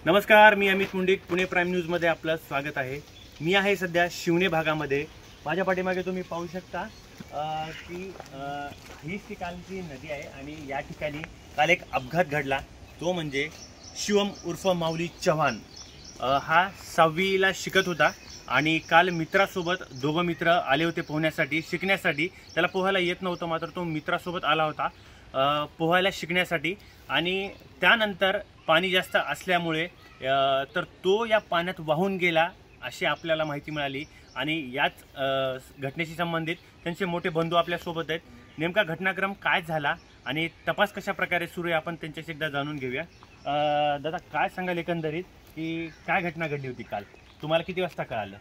नमस्कार, मी अमित मुंडिक, पुणे प्राईम न्यूजमध्ये आपलं स्वागत आहे। मी आहे सध्या शिवणे भागामध्ये। माझ्या पाठीमागे तुम्ही पाहू शकता की हीच ती कालची नदी आहे आणि या ठिकाणी काल एक अपघात घडला। तो म्हणजे शिवम उर्फ माऊली चव्हाण हा 6वीला शिकत होता आणि काल मित्रासोबत दोघं मित्र आले होते पोहण्यासाठी, शिकण्यासाठी। त्याला पोहायला येत नव्हतं, मात्र तो मित्रासोबत आला होता पोहायला शिकण्यासाठी। आणि त्यानंतर पाणी जास्त असल्यामुळे तर तो या पाण्यात वाहून गेला अशी आपल्याला माहिती मिळाली। आणि याच घटनेशी संबंधित त्यांचे मोठे बंधू आपल्या सोबत आहेत। नेमका घटनाक्रम काय झाला आणि तपास कशा प्रकारे सुरू आहे आपण त्यांच्याशी एकदा जाणून घेऊया। दादा, काय सांगाल एकंदरीत की काय घटना घडली होती काल? तुम्हाला किती वाजता कळालं?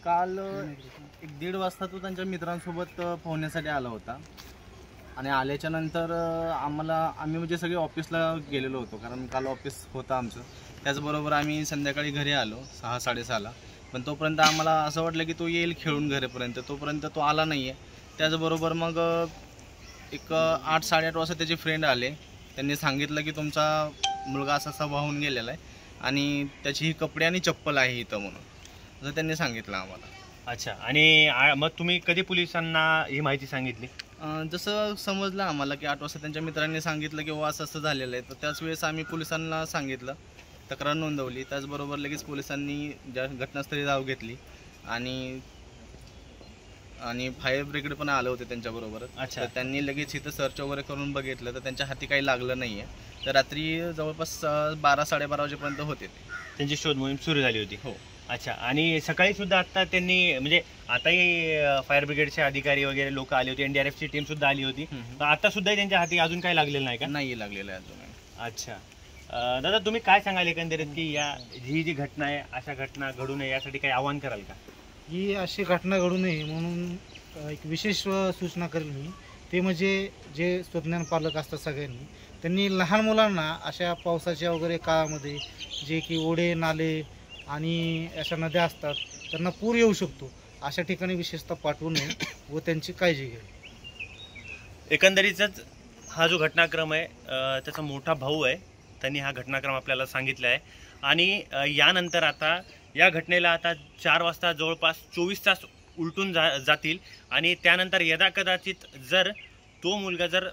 काल 1-1.5 वाजता तो त्यांच्या मित्रांसोबत पोहण्यासाठी आला होता आणि आल्याच्या नंतर आम्ही म्हणजे सगळे ऑफिसला गेलेलो होतो, कारण काल ऑफिस होतं आमचं। त्याचबरोबर आम्ही संध्याकाळी घरी आलो 6-6:30ला, पण तोपर्यंत आम्हाला असं वाटलं की तो येईल खेळून घरीपर्यंत, तोपर्यंत तो आला नाही आहे। त्याचबरोबर मग एक 8-8:30 वाजता त्याचे फ्रेंड आले, त्यांनी सांगितलं की तुमचा मुलगा असा वाहून गेलेला आहे आणि त्याची ही कपडे आणि चप्पल आहे इथं म्हणून, असं त्यांनी सांगितलं आम्हाला। अच्छा, आणि मग तुम्ही कधी पोलिसांना ही माहिती सांगितली? जसं समजलं आम्हाला की 8 वाजता त्यांच्या मित्रांनी सांगितलं की असं असं झालेलं आहे, तर त्याच वेळेस आम्ही पोलिसांना सांगितलं, तक्रार नोंदवली। त्याचबरोबर लगेच पोलिसांनी ज्या घटनास्थळी धाव घेतली आणि फायर ब्रिगेड पण आलं होते त्यांच्याबरोबरच। अच्छा, तर त्यांनी लगेच इथं सर्च वगैरे करून बघितलं तर त्यांच्या हाती काही लागलं नाही आहे। तर रात्री जवळपास 12-12:30 वाजेपर्यंत होते त्यांची शोध मोहीम सुरू झाली होती। हो। अच्छा, आणि सकाळी सुद्धा आता त्यांनी म्हणजे आताही फायर ब्रिगेडचे अधिकारी वगैरे लोक आले होते, एनडीआरएफची टीम सुद्धा आली होती, तर आता सुद्धा त्यांच्या हाती अजून काही लागलेलं नाही का? नाही लागलेलं आहे अजून। अच्छा, दादा तुम्ही काय सांगाल एकंदरीत की ही जी घटना आहे अशा घटना घडू नये यासाठी काही आवाहन कराल का? ही अशी घटना घडू नये म्हणून एक विशेष सूचना करेल मी, ते म्हणजे जे स्वज्ञान पालक असतात सगळ्यांनी, त्यांनी लहान मुलांना अशा पावसाच्या वगैरे काळामध्ये जे की ओढे नाले आणि अशा नद्या असतात त्यांना पूर येऊ शकतो, अशा ठिकाणी विशेषतः पाठवू नये व त्यांची काळजी घ्यावी। एकंदरीतच हा जो घटनाक्रम आहे त्याचा मोठा भाऊ आहे, त्यांनी हा घटनाक्रम आपल्याला सांगितला आहे। आणि यानंतर आता या घटनेला आता 4 वाजता जवळपास 24 तास उलटून जातील आणि त्यानंतर यदाकदाचित जर तो मुलगा जर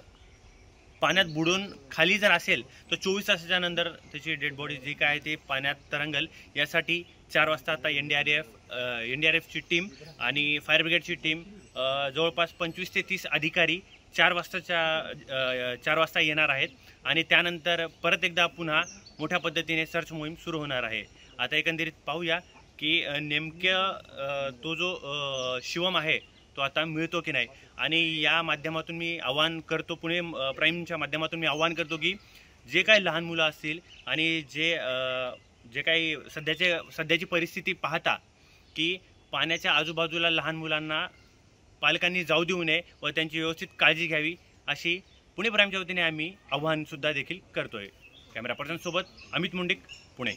पाण्यात बुडून खाली जर असेल तर 24 तासाच्या नंतर त्याची डेड बॉडी जी काय ते पाण्यात तरंगल। यासाठी 4 वाजता आता एनडीआरएफची टीम आणि फायर ब्रिगेडची टीम जवळपास 25 ते 30 अधिकारी 4 वाजता येणार आहेत आणि त्यानंतर परत एकदा पुन्हा मोठ्या पद्धतीने सर्च मोहीम सुरू होणार आहे। आता एकंदरीत पाहूया की नेमक्या तो जो शिवम आहे तो आता मिळतो की नाही। आणि या माध्यमातून मी आवाहन करतो, पुणे प्राईमच्या माध्यमातून मी आवाहन करतो की जे काही लहान मुलं असतील आणि जे काही सध्याची परिस्थिती पाहता की पाण्याच्या आजूबाजूला लहान मुलांना पालकांनी जाऊ देऊ नये व त्यांची व्यवस्थित काळजी घ्यावी, अशी पुणे प्राईमच्या वतीने आम्ही आवाहन सुद्धा देखील करतोय। कॅमेरा पर्सन सोबत अमित मुंडिक, पुणे।